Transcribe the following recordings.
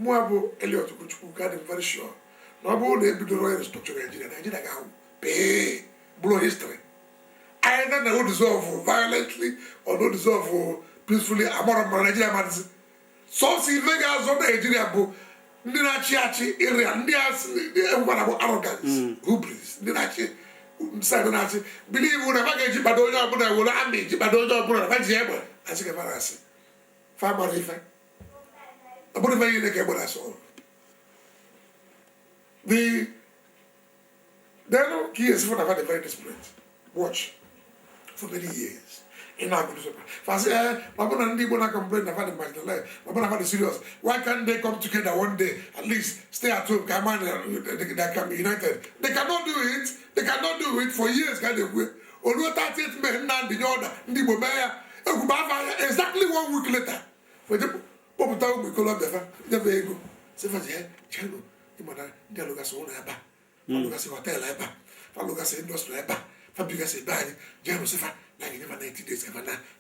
Muabo Elliot Kuchuku got very sure. No more they be the royal structure Nigeria go pay blow history. Either they will dissolve violently or not dissolve peacefully. Among Nigeria man. So see Vegas on Nigeria bo Ndinachi area Ndias one about arrogance. Hubris. Ndinachi Sadanachi believe when I get Jibadoja but I will army Jibadoja but I get as a embarrassing. Farmer effect. About the very neck I saw. They don't kids for a very desperate. Watch for many years. In our good if I say, I'm going to complain about the matter, I'm going to have serious. Why can't they come together one day, at least stay at home, come on, they can be united? They cannot do it. They cannot do it for years, can they? Although 38 men, the order, exactly 1 week later. For the Popota, we call up the vehicle. Say for the channel, the mother, the Lucas own Eba, Lucas hotel Eba, Lucas industry Eba, Fabricas a bad, Jerusalem, like never 90 days,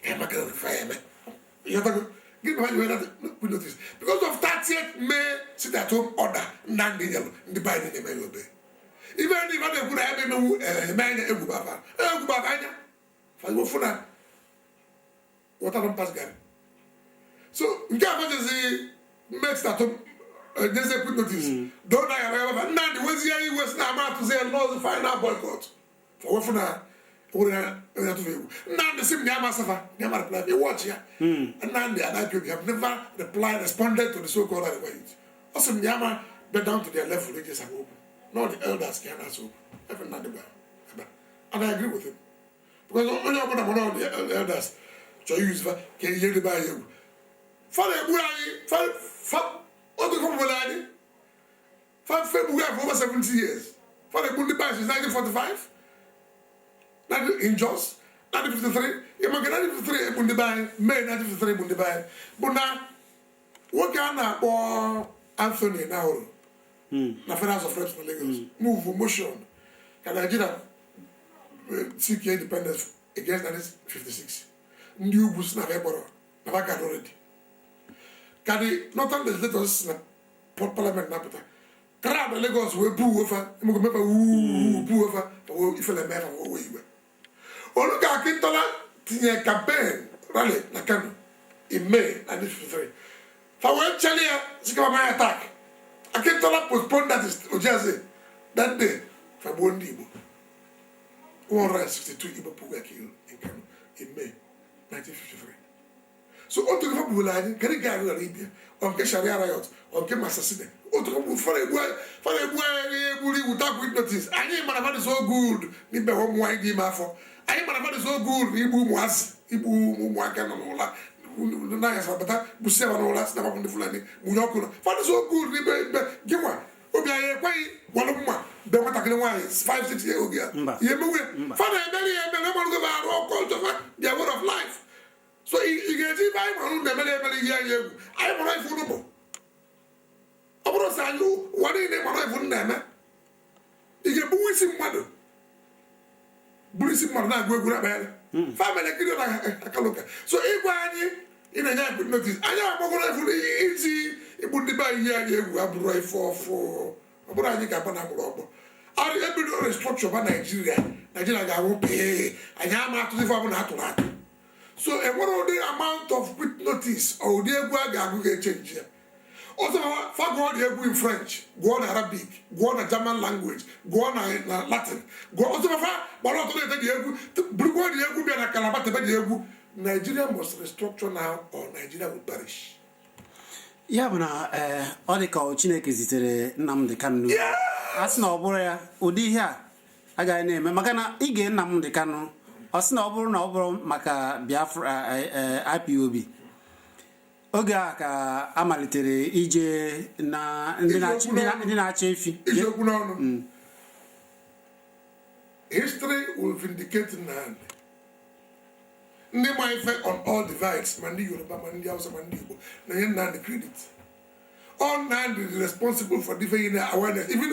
Emma can fire me. You have to give me notice. Because of 30th May, sit at home order, none the Biden the may obey. Even if I could have no man, Egubaba, Fagofuna, what are the past guy? So, you can't say, makes that there's a quick notice. Don't I have now the West here, West now to say, no, the final boycott. For what for now? Now the same Yamasafa, Yamar reply, you watch here. And now the other people have never responded to the so called advice. Also, Yama bent down to their level, they just have open. No, the elders can also open. And I agree with him. Because only one of the elders, so use for can you buy you. Father, what the company? February for over 70 years. Father, Bundi Buy since 1945. In Jos, 1953. You make 1953 Bundi Buy, May 1953 Bundi Buy. But now, what can I Anthony now? Na finance of Reps for Lagos. Move motion. Can Nigeria seek independence against 1956? New boost na February. Never got already. Can the northern legislators na parliament na pita? Crowd the Lagos we boo over. You go remember boo over. If you let me have a way. Oluka Akintola tinye campaign rally na Kano in May 1953. For when Chalia Sikama attack, Akintola postponed that Ojaze that day for Bondi Igbo. 162 Igbo people were killed in Kano in May 1953. So on to the Bulani, can you get Arabia, on the Sharia riot, on the assassinate, on to the for a boy, without witnesses. I ain't man so good, Nibe home wine Dimafo. I ain't man so good, Ibu was, Ibu Mwakan and all that. Naya Sabata, Buseva and all that stuff on the Fulani, Muyokuna. Father so good, Nibe, give one. Obia, one of them, the Matakan wines, 5-6 years old. Yebu, Father, Belly, and the number of our culture, their word of life. So you can see by my the year. I am right for the book. You, what is the right for them? You can bully some mother. Bully some mother, go grab her. Family, I can look at. So if I in a young notice, I am going to easy. It would be by year you have right for. But I think I'm going to I am able to structure by Nigeria. Nigeria will pay. I am out to the family not. So, what are the amount of quick notice or the Ebu get change here? Also, for go on the Ebu in French, go on Arabic, go on a German language, go on Latin, go also for but not the Ebu, go on the Ebu and a Calabata the Ebu. Nigeria must restructure now or Nigeria will perish. Yeah, but all the coach is Nnamdi Kanu. That's not where Udi here. I got a name, Magana again Nnamdi Kanu. Osina oburu na oburu maka Biafra IPOB oge a ka amalitere ije na ndị na-acha efi history will vindicate Nnamdi ndị ma ife on all divides ma ndị Yoruba ma ndị Hausa ma ndị Igbo na nye Nnamdi credit all Nnamdi is responsible for different awareness even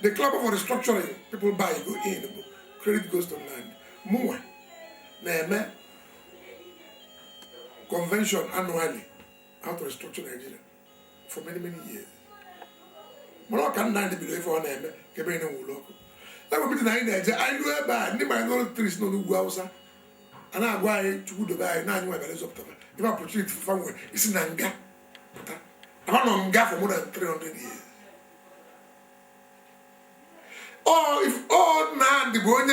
the club for restructuring people buy go in credit goes to Nnamdi Muwa na-eme convention annually how to restructure Nigeria for many years. More can not be for them, Cabin Woolok. That would be the idea. I do a bad, never know trees no Guausa. And I go to the buy 9 weapons of them. If I put it for somewhere, it's an anger. I'm on gap for more than 300 years. Oh, if all man the boy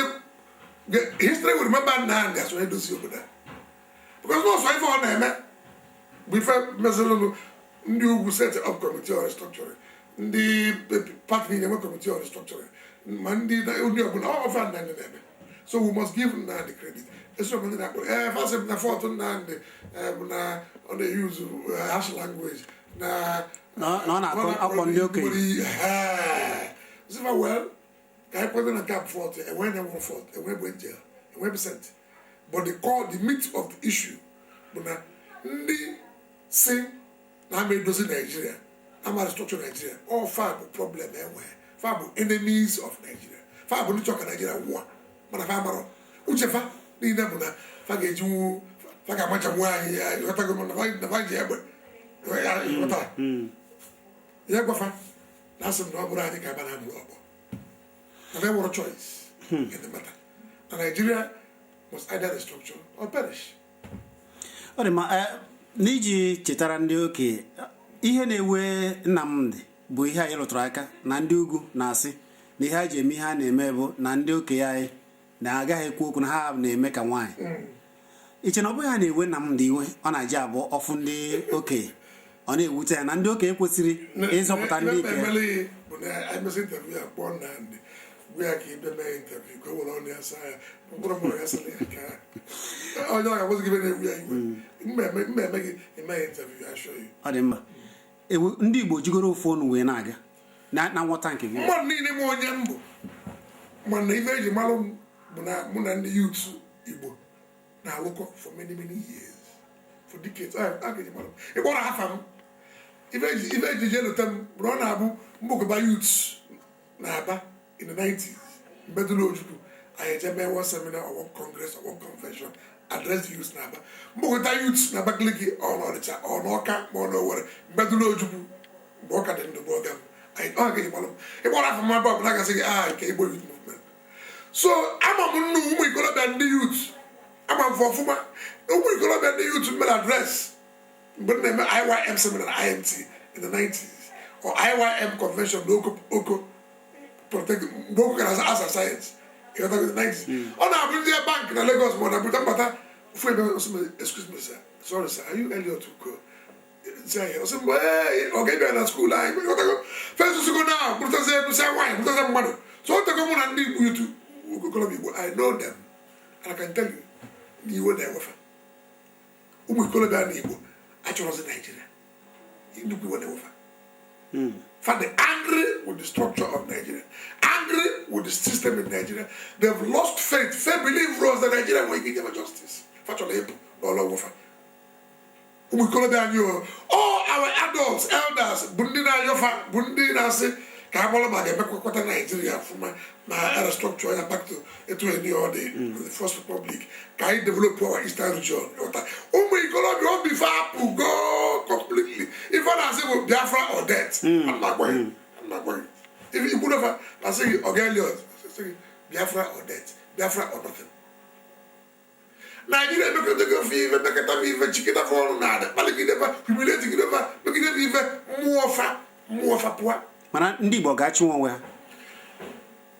history would remember Nan, that's why I do see over there. Because no so for them, before Mesalano knew who set up committee or restructuring. The party never committee or restructuring. Monday, the only open all of them. So we must give Nan the credit. It's not something that if I say the fortune Nan on the use of harsh language. No, upon the okay. So well, I put in a gap 40, and when I want 40, and when went jail, and when percent. But they call the meat of the issue. But now, they say, I made those in Nigeria. I'm a structure Nigeria. All five problem everywhere. Five enemies of Nigeria. Five will talk Nigeria war. But if I'm wrong, whichever, they never know. Forget you, forget much of why you have to go on the fight here, but. Yeah, go for that's some no brand cabana global. And there were a choice in the matter. And Nigeria must either restructure or perish. N'iji chetara ndị oke ihe na-ewe Nnamdi bụ ihe anyị lụtụrụ aka na ndị ugwu na-asị na ihe a ji eme ihe a na-eme bụ na ndị oke anyị na-agaghị ekwu okwu na ha na-eme ka nwaanyị. Iche na ọ bụghị ha na-ewe Nnamdi iwe ọ na-eji abụ ọfụ ndị oke ọ na-ewute ya na ndị oke kwesịrị ịzọpụta ndị ike. I must interview a born and we are keeping the interview. Go on the side. Oh no, I was given a way. In my interview, I show you. Ademba. Ndị Igbo jigoro phone wee na-aga. Na nwata nke gị. Mmadụ niile ma onye mbụ. Mana ife eji malụ bụ na mụ na ndị youth Igbo na-alụkọ for many years. For decades. I get malụ. Ị kpọrọ afa m. Ife eji je lụta m bụ na ọ na-abụ mbụkọba youths na-aba in the 90s. Mbedulu Ojukwu. I attended one seminar or one congress or one convention. Address the youths na-aba. Mbụkọta youths na Abakaliki or n'Ọnịcha or n'Ọka ma ọ n'Owerri. Mbedulu Ojukwu. Mgbe ọ ka dị ndụ bụ ọga m. Ọ ga-eji malụ. Ị kpọrọ afa m ebe ọ bụla gasị gị nke Igbo youth movement. So ama m nnu ụmụ ikolobịa ndị youth. Ama m fọfụma. Ụmụ ikolobịa ndị youth mere address. Mgbe m na-eme IYM seminar IMT in the 90s. Or IYM convention Oko protect Boko as a science in the 90s. On our British bank in Lagos, more than Buddha, excuse me, sir. Sorry, sir. Are you Elliot to go? Say, okay, you're at school. First, to go now. Buddha said, to say why? Buddha said, money. So, to come on and leave you to I know them. And I can tell you, you were there with her. We call it an Igbo. I chose in Nigeria. You knew we were there with her. For the angry with the structure of Nigeria, angry with the system in Nigeria, they've lost faith. Faith believe Rose that Nigeria will give justice. All over. All our adults, elders, Bundina Yofa, Bundina say, Kamola Maga, Nigeria from my structure back to the First Republic. Can develop our Eastern region? Oh my God, you want before go completely. If I say Biafra or death, I'm not going. I'm not going. If you put over, I say Ogelios, Biafra or death, Biafra or nothing. Nigeria make a fever, make a fever, chicken for nada, Palakideva, humiliating river, making a fever, more for poor. Mana ndị Igbo ga-achị nwe ha.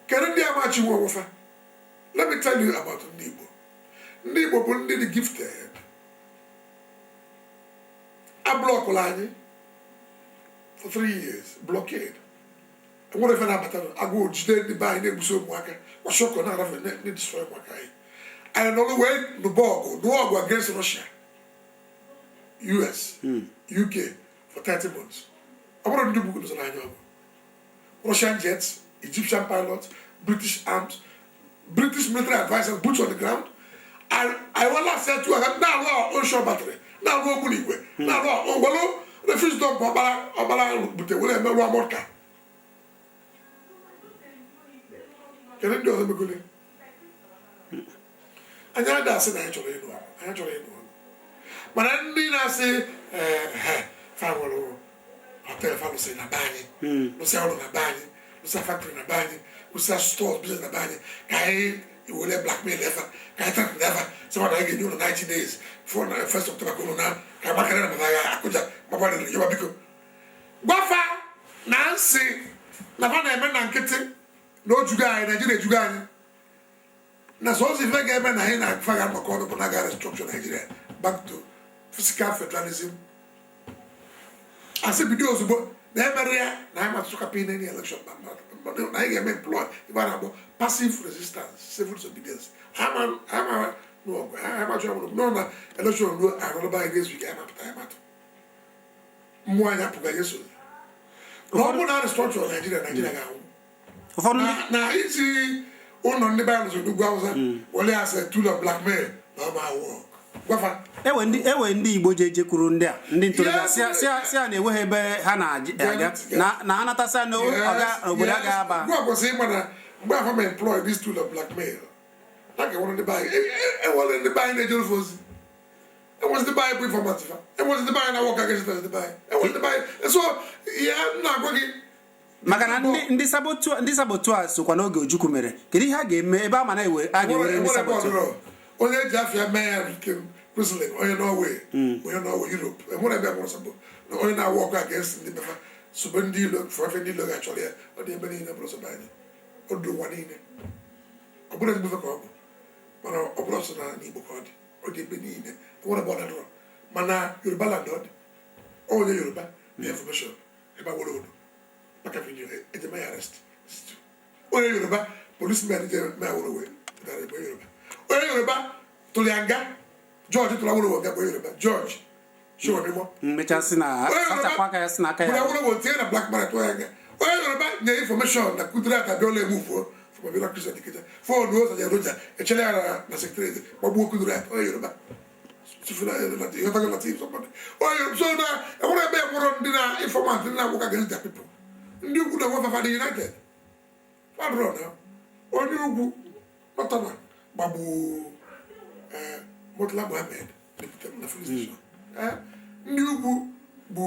Kedu ndị amachi nwe ofa? Let me tell you about ndị Igbo. Ndị Igbo bụ ndị dị gifted. A block anyị for 3 years, blockade. And what if I go jide ndị ba anyị na-egbuso ụmụaka, washoko na arafe na-destroy ụmụaka anyị. And on the way, the war against Russia, US, UK for 30 months. I want to do business on our Russian jets, Egyptian pilots, British arms, British military advisors, boots on the ground. I want to say to her, now onshore battery, now no money, now no, refuse dump, Obala, but they will have no more car. Can you do the and that's actually no. But I didn't say, Family, hotel fa lụsịrị na be anyị lụsịa ụlọ na be anyị lụsịa factory na be anyị lụsịa stores business na be anyị ka anyị were blackmail efa ka anyị trak na efa sị na anyị ga-enye ụlọ 90 days before na 1st October ka ụlọ na ka agbakarị na baba ya akụja gbabarịrị yọba biko gbafa na nsị na fa na-eme na nkịtị na ojugo anyị Naijiria ejugo anyị na sọsọ ife ga-eme na anyị na-afa ga maka ọnụ bụ na ga restructure Nigeria back to fiscal federalism asị bido ozugbo na emere ya na anyị matụtụ kapị na any election na anyị ga-eme employ ibe a na-akpọ passive resistance civil disobedience nọ na election ruo arụlụba anyị ga-ezu ike anyị mapụta anyị matụ mmụọ anyị apụga ya so na ọ bụ na restructure Nigeria ga-anwụ na iji ụlọ ndị Baịbụl so n'ugwu Awụsa wole ya sị tool of blackmail na ọ ma awụ gwafa ewe ndị Igbo ji ejekwuru ndị a ndị ntorobịa si a na-enweghị ebe ha na-aga na ha natasịa na obodo agaghị aba gwa kwesịrị ịma na mgbe afọ ma employ this tool of blackmail a ga-enwere ndị be anyị enwere ndị be anyị na-eje ofe ozi enwere ndị be anyị bụ informative enwere ndị be anyị na-awọ ka against ndị be anyị enwere ndị be anyị so ya na-agwa gị maka na ndị sabotu a sokwa n'oge Ojukwu mere kedu ihe a ga-eme ebe a ma a ga-ewere ndị sabotu onye eji afịa mee ya nke Muslim onye Norway Europe enwere ebe mụrụ sabụ na onye na-awụ ọkụ against ndị befa sobe ndị ilo fọfe ndị ilo ga-achọrọ ya ọ dị ebe niile bụrụ sobe anyị ọ dị ụwa niile ọ bụrụ ezigbo ka ọ bụ mana ọ bụrụ ọsọ na n'Igbo ka ọ dị ebe niile enwere ebe ọ na-adọrọ mana Yoruba land ọ dị onye Yoruba na information ebe awụrụ odo maka video ejeme ya arrest onye Yoruba policeman ejeme awụrụ wee dara ebe Yoruba onye Yoruba tụrụ ya nga George tụrụ awụrụ nga bụ Yoruba George Shiwamimo mmechasị na sachapụ aka ya si n'aka ya awụrụ tie na black market tụrụ ya nga onye Yoruba nye information na Kudirat abịala emufuo fọmabila Christian dikita fon o saja roja echele ya na secretary gbagbuo Kudirat onye Yoruba sufina yotago latif somebody onye Yoruba so na enwere ebe ekpọrọ ndị na informant ndị na-agwụka against their people ndị ugwu na nwafafa dị United fadụrọ na onye ugwu Nọtana gbagbu Murtala Mohammed na police station ndị ugwu bụ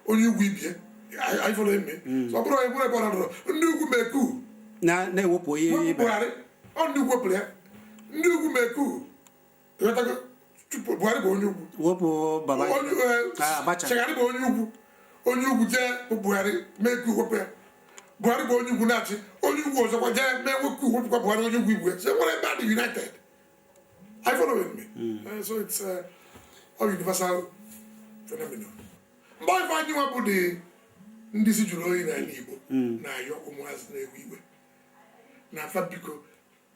onye ugwu ibie anyị fọrọ eme ọ bụrụ onye bụrụ ebe ọ na-adọrọ ndị ugwu meku na-ewepụ onye Buhari ọ ndị ugwu wepụrụ ya ndị ugwu meku Buhari bụ onye ugwu wepụ baba Abacha Chagari bụ onye ugwu jee bụ Buhari meku wepụ ya Buhari bụ onye ugwu na-achị onye ugwu ọzọkwa jee mee nwoke wepụkwa Buhari onye ugwu igwe so nwere ebe adị United I follow with me so it's a universal phenomenon mgbe ife anyị nwa bụ dị ndị si jụrụ oyi n'ala Igbo na-ayọ ụmụazị na-ewu igwe na afa biko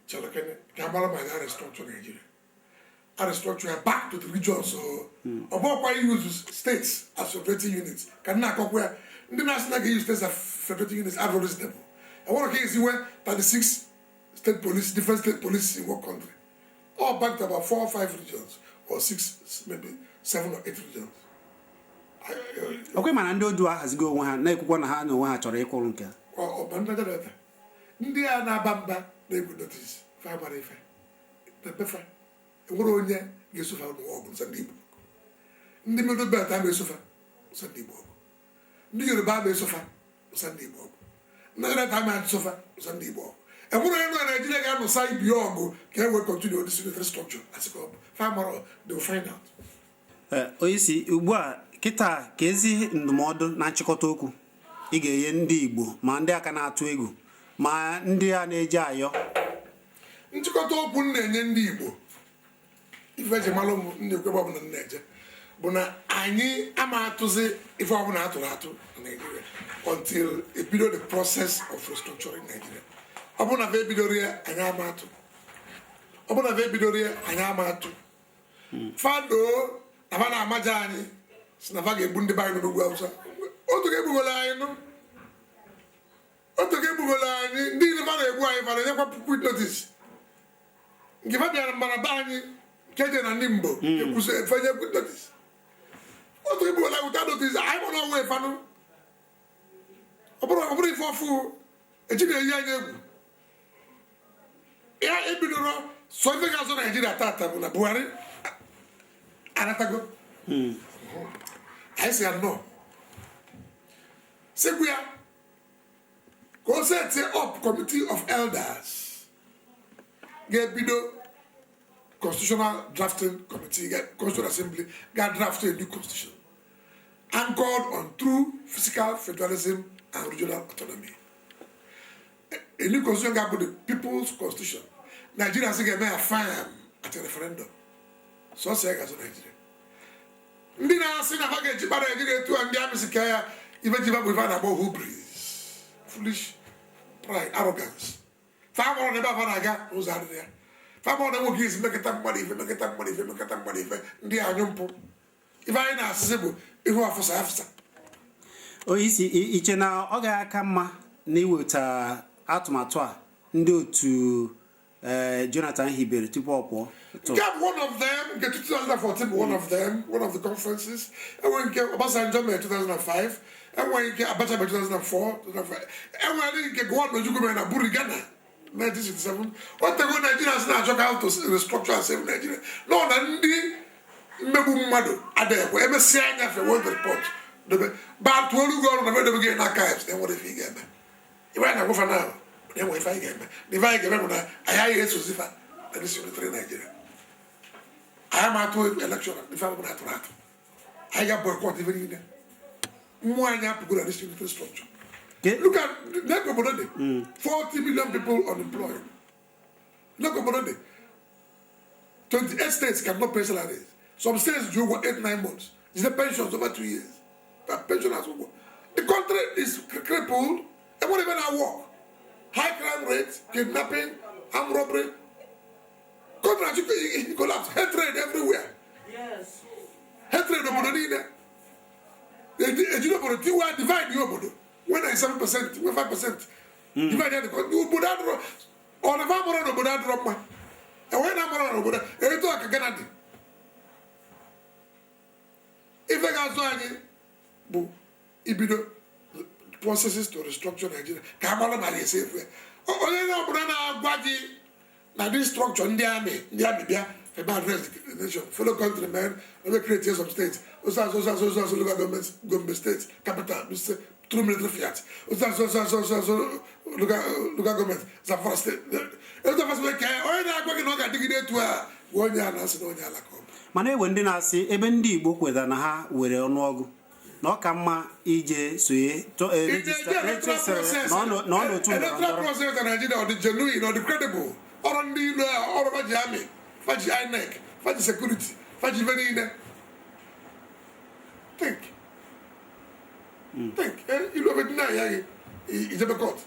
chalakene ka agbara ma ga restructure Nigeria restructure back to the regions ọ bụkwa use states as federating units ka nna akọkwa ya ndị na-asị na ga-use states as federating units are reasonable enwere ka ezi nwee 36 state police different state police in one country all back to about 4 or 5 regions or 6 maybe 7 or 8 regions okwe mana ndị odu ahazigo onwe ha na-ekwukwa na ha na onwe ha chọrọ ịkwụrụ nke ndị a na-aba mba na-egwu notice fa gbara ife pepefa enwere onye ga-esofa n'ụwa ọgụ nsọ ndị Igbo ndị middle belt ama esofa nsọ ndị Igbo ọgụ ndị Yoruba ama esofa nsọ ndị Igbo ọgụ ndị Delta ama esofa nsọ ndị Igbo ọgụ enwere onye nọ na Nigeria ga-anụsa ibi ọgụ ka e wee continue this unitary structure asị ka ọ bụ fa mara they will find out onye isi ugbu a kịta ka ezi ndụmọdụ na nchịkọta okwu ị ga-enye ndị Igbo ma ndị aka na-atụ egwu ma ndị a na-eje ayọ nchịkọta okwu na-enye ndị Igbo ife eji malụ m ndị ekwebe ọbụla na-eje bụ na anyị ama atụzi ife ọbụla atụrụ atụ na Nigeria until ebido the process of restructuring Nigeria ọ bụrụ na fa ebidoro ya anyị ama atụ ọ bụrụ na fa ebidoro ya anyị ama atụ fado na fa na-amaja anyị si na fa ga-egbu ndị be anyị n'ugwu Awụsa otu ga-egbugolo anyị ndị ile fa na-egbu anyị fa na-enyekwa puku notice nke fa bịara mbara be anyị nke je na ndị Mgbo ekwusi efenye puku notice otu ga-egbugola anyị ụta notice anyị mụrụ ọnwa efanụ ọ bụrụ ife ọfụ ejighị eyi anyị egwu ya ebidoro so ife ga-azọ Naijiria tata bụ na Buhari anatago I say no. Say we are go set up committee of elders. Get bido constitutional drafting committee, get constitutional assembly, get drafted a new constitution. Anchored on true physical federalism and regional autonomy. A new constitution got the people's constitution. Nigeria say get a farm at a referendum. So say as Nigeria. Ndi na say na fage jibara Nigeria to and dia misika even jiba we find about hubris. Foolish pride, arrogance. Farm on the bavanaga who's out there. Farm on the workers make it up money, make it up money, make it up money. Ndi anyumpo. If I na sebo, if we for after. O isi iche na ọ ga-aka mma na iweta atụmatụ a ndị otu Jonathan hibere tupu ọ pụọ. Get one of them, get 2014, one of them, one of the conferences. And when you get Obasanjo in 2005, and when you get Abacha in 2004, 2005, and when you get Gowon Ojukwu in Aburi, Ghana, 1967, what the good Nigerians now talk out to restructure and save Nigeria. No, Nandi Mebu Mado, Ade, wherever Sianya for one report. But when you go on the way to begin archives, then what if you get me? You might not go for now, then what if I get me? If I get me, I hire you to Zifa, and this is the Nigeria. I am at the election, if I'm not right. I got boycott even in there. More than to go to this infrastructure. Look at Neko Bonode, 40 million people unemployed. Neko Bonode, 28 states cannot pay salaries. Some states do over 8-9 months. It's the pensions over 2 years. But pension has over. The country is crippled, and won't even work. High crime rates, kidnapping, armed robbery. Country collapse, hatred everywhere. Yes. Hatred of Bonodina. You know, but divide your body. When I 7%, 5%, divide the country. You put that on the farm or the Bodat Roma. And when I'm on the Bodat, I talk again. If I got so ibido processes to restructure Nigeria. Kamala Mali safe. Oh, you know, Brana Gwaji. Now this structure in the army, bia, for bad nation, fellow countrymen, and we create some states. Also local governments, government states, capital, through military fiat. Also local government, Zafara state. It's the first way. Oh, you are going to dig it to a 1 year and answer no year like. Mana ewe ndị na-asị ebe ndị Igbo kweda na ha were ọnụọgụ na ọ ka mma ije soye register na ọ n'otu ndọrọndọrọ process in Nigeria or the genuine or the credible or ndị ilu ọrụ faji army faji INEC faji security faji ife niile think ilu ofe dị na ya gị ijebe court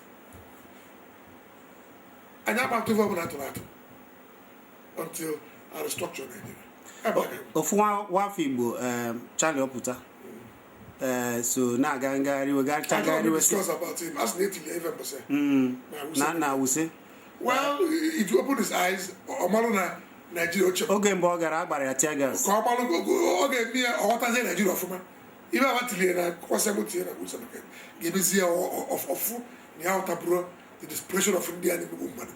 anyị amatụ ife ọbụla atụrụ atụ until I restructure Nigeria. Ofu nwafọ Igbo Charlie Oputa so na-aga ngagharị wegachagharị wesị na wuse. Well, if you open his eyes, ọmalụ na Nigeria oche oge mgbe ọ gara agbara ya tear gas ka ọmalụ oge eme ya ọghọtazie Nigeria ọfụma ibe abatili na kwasịagbo tinye na kwusa maka ga-emezi ya ọfụ na ya ọtabụrụ the desperation of India na-emegbu mmadụ.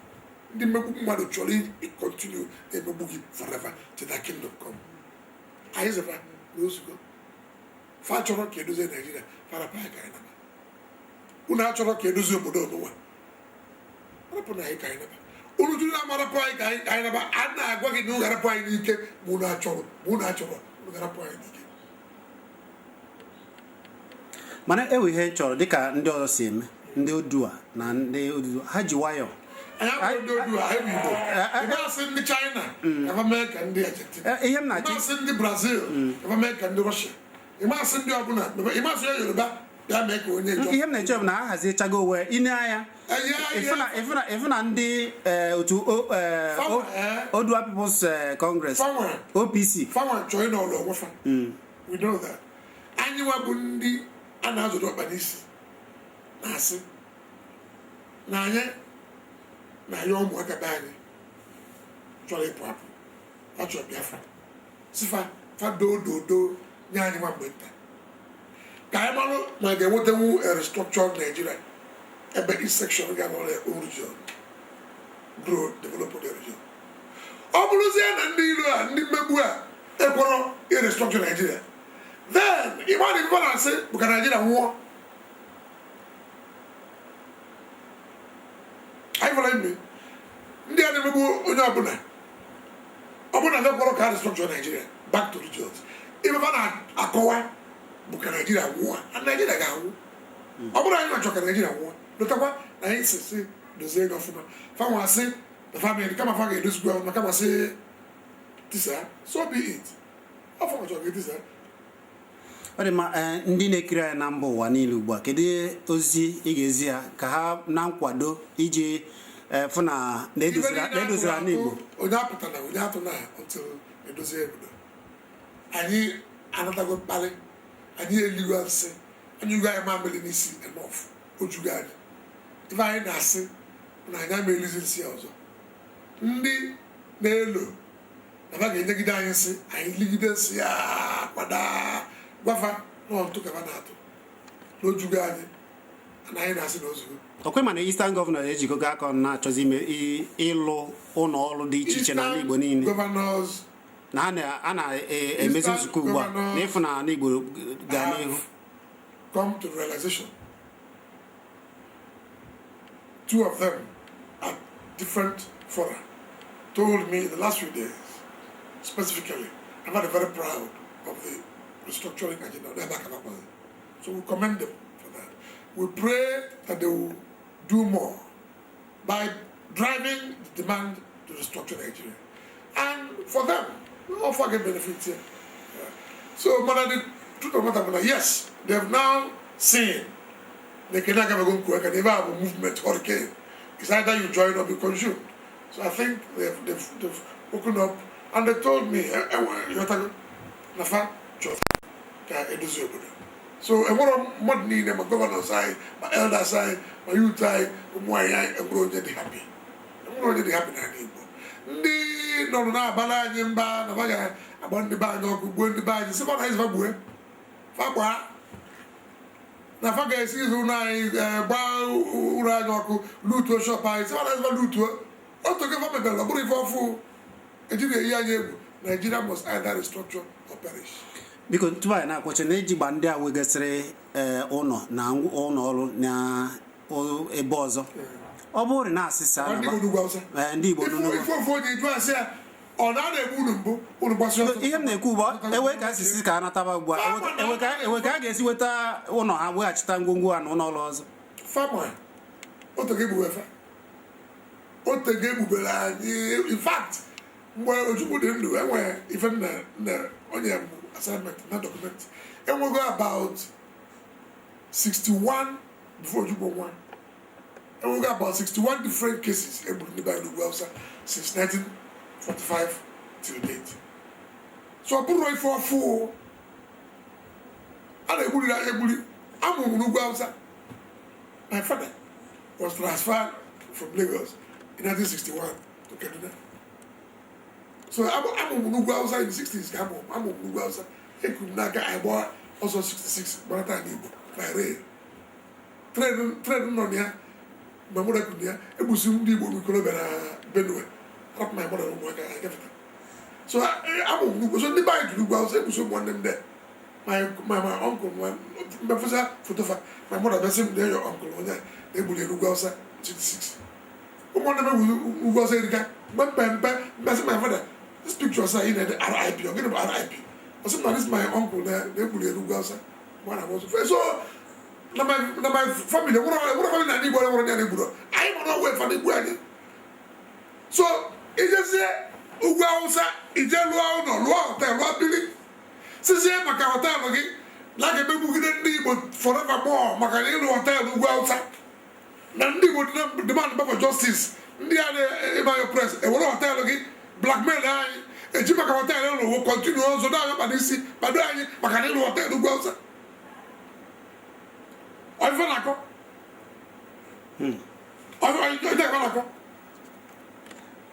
The mmegbu chọrọ continue emegbu gị forever till that kingdom come. Anyị zara n'ozugo fa chọrọ ka edozie Nigeria farapa anyị ka anyị naba. Unu achọrọ ka edozie obodo n'ụwa rapụ na anyị ka anyị naba. Unu jụrụ na amarapụ anyị ka anyị naba a na-agwa gị na unu garapụ anyị n'ike ma unu achọrọ unu garapụ anyị n'ike. Mana ewe ihe chọrọ dịka ndị ọzọ si eme ndị Odua na ndị Odudu ha ji nwayọọ. I don't do I in the China, of America and the Argentina. I must in the Brazil, of America and the Russia. You must send your Abuna, you must hear you about that make when you have a job now has it to go where in Aya. If not the Odua People's Congress, OPC. Farmer join all over. We know that. And you are Bundi and Azo Banisi. Nasi. Nanya. Na yom wakabani chole papu acho biafra sifa fa do nyani wa mbenta ka emalo na ge wotewu restructure Nigeria ebe this section ga no le origin grow develop the region obuluzie na ndị ilu a ndị mmegbu a ekworo restructure Nigeria. Then imagine people are say because Nigeria war. I follow me. Ndị a na-emegbu onye ọbụla na ekworo ka restructure Nigeria back to regions. Ife na-akọwa bụ ka Nigeria nwụọ na Nigeria ga-anwụ. Ọ bụrụ anyị na-achọ ka Nigeria nwụọ lụtakwa na anyị si dozie ego ọfụma fanwa asị na famili kama fa ga-edozigbo ọfụma kama sị tisa so be it afọ ọchọ ga-etisa. Ọ dị ma ndị na-ekiri anyị na mba ụwa niile ugbu a kedu ozi ị ga-ezi ha ka ha na nkwado iji fụ na edoziri ala Igbo onye apụta na onye atụ na otu edozie obodo anyị anatago mkparị anyị eligo nsị anyị ugo anyị mamịrị n'isi enough ojugo anyị ife anyị na-asị na anyị ama elizi nsị ya ọzọ ndị na-elo na ba ga-enyegide anyị nsị anyị ligide nsị ya kwada gwafa n'ọntụ ka ba na-atụ n'ojugo anyị na anyị na-asị na ozugo okwe mana Eastern Governor ejigogo aka na-achọzi ịlụ ụlọ ọrụ dị iche iche n'ala Igbo niile na a na-emezi nzukọ ugbu a n'ịfụ na ala Igbo gaa n'ihu. Come to realization. Two of them at different fora told me in the last few days, specifically, I'm not very proud of the restructuring agenda. So we commend them for that. We pray that they will do more by driving the demand to restructure Nigeria. And for them, we offer get benefits here. Yeah. So, the truth of the matter, yes, they have now seen they cannot have a movement hurricane. It's either you join or be consumed. So I think they've woken up and they told me, so I want more need my governor side, my elder side, my youth side, I'm going to be happy. I'm going to be happy now. No, Bala Jimba, Navaga, about the bag of going to buy. Someone has Fabue. Fabua. Nafaga is Unai, Bow, Uragoku, Luto shop. Someone has Luto. What to give up a bell, a brief of food. Nigeria must either restructure or perish. Because tuwa na kwa cheneji bandia wegesere ono na ono olu na ebe ọzọ. Ọ bụrụ na asịsa na ndị Igbo nunu ihe m na-ekwu bụ ewe ka asịsị ka anataba ugbu a ewe ka a ga-esi weta ụlọ ha weghachita ngwongwo ha na ụlọ ọrụ ọzọ. Fama otege egbubere anyị in fact mgbe Ojukwu dị ndụ enwere ife na onye assignment na document enwego about 61 before Ojukwu nwa. And we got about 61 different cases able to buy the Hausa since 1945 till date. So I put right for 4 and I put it I'm on Hausa. My father was transferred from Lagos in 1961 to Canada. So I'm on Hausa in the 60s. I'm on Hausa. I could not get I bought also 66 by the time by rail. Trade on here. My mother could hear a Muslim people we could have Benue. Up my mother won't work. So I'm so the buy to do well, say Muslim one them there. My uncle, my father, photographer, my mother, that's him there, your uncle, they will do well, 66. One of them who was a guy, but that's my father. This picture is in the RIP, or get about RIP. Or something is my uncle there, they will do well, one I was so. Na my family, what I need, I'm not wait for the wedding. So it just say, Ugausa, it's a law, Billy. Since I hotel again, like a baby who didn't need but forevermore, Macanino Hotel, Ugausa. Nandi would demand for justice. The other in my press, a hotel again, blackmail I, a Jimaka Hotel will continue also down, but this, but Macanino Hotel, Ugausa.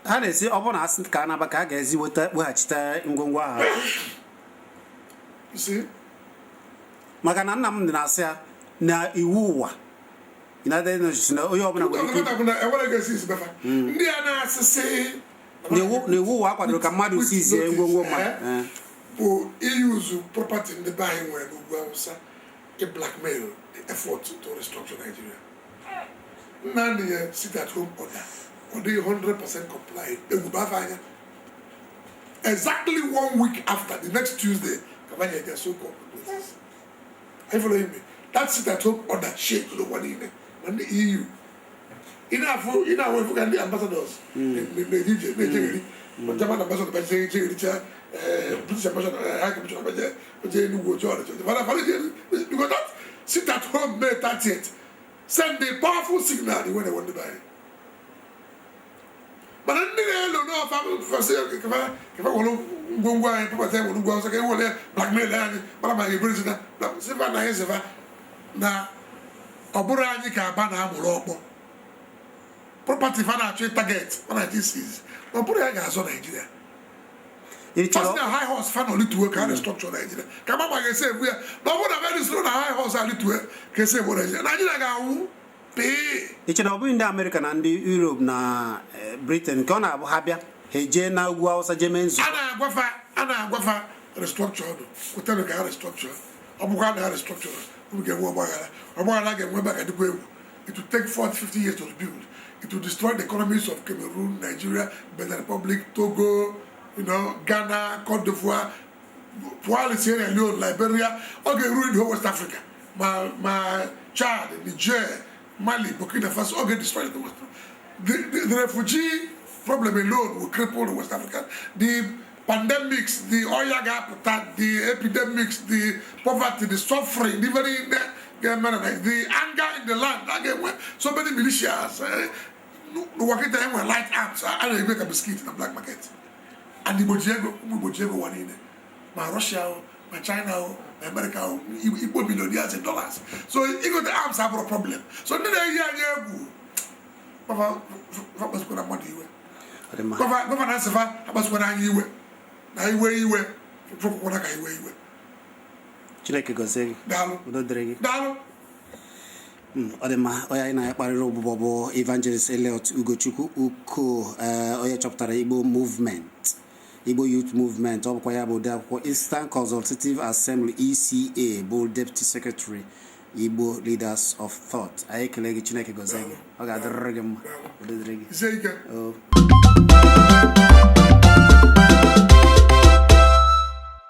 Ha na-esi ọ bụrụ na asị ka anaba ka a ga-ezi weghachite ngwongwo ahụ maka na nna m dị na-asị ya na iwu ụwa United Nations na onye ọbụla nwere ike na iwu ụwa akwadoro ka mmadụ sizie ngwongwo mmadụ for use property in the buying when we a blackmail the effort to restructure Nigeria. Now they sit at home order, or they 100% comply. They will buy exactly 1 week after the next Tuesday. Kavanya get so called places. Are you following me? That sit at home order shake to the one in when the EU. In our the ambassadors, Nigeria, but German ambassador by saying British ambassador, High Commissioner by because that sit at home May 30th send a powerful signal when they want to buy. But I didn't know if I say if I want to go and people say want to go say want blackmail land but I'm a president seven na years na obura anyi ka ba na amuro ogbo property fa na actually target on this obura ga aso Nigeria it's a high horse fan only to work and structure Nigeria come on I say we but what very slow na high horse only to work can say what Nigeria ga wu pay it's na obu in the American and the Europe na Britain ka na habia heje na ugwu Hausa jemenzu ana agwafa restructure do hotel ga restructure obuka na restructure we get one bagala get one back at the it will take 40-50 years to rebuild. It will destroy the economies of Cameroon, Nigeria, Benin Republic, Togo, Ghana, Cote d'Ivoire, Sierra Leone, Liberia, okay, ruin the whole West Africa. My Chad, Niger, Mali, Burkina Faso, okay, destroy the West Africa. The refugee problem alone will cripple the West Africa. The pandemics, the oil gap, the epidemics, the poverty, the suffering, the anger in the land. Again, so many militias, working time with light arms, and they make a biscuit in the black market. And the Bojego one in my Russia, my China, my America, equal millions in dollars. So you got the arms have a problem. So then Papa, what's going to money? Governance of what's going on you. Iwe from Chineke gozeri udodregi dalo odema oya ina yakpari robo Evangelist Elliot Ugochukwu uko oya chọpụtara Igbo movement Igbo Youth Movement ọ bụkwa ya bụ akwụkwọ Eastern Consultative Assembly ECA bụ Deputy Secretary Igbo Leaders of Thought anyị ekele gị Chineke gozeri ọ ga-adịrịrị gị mma udodregi ise ike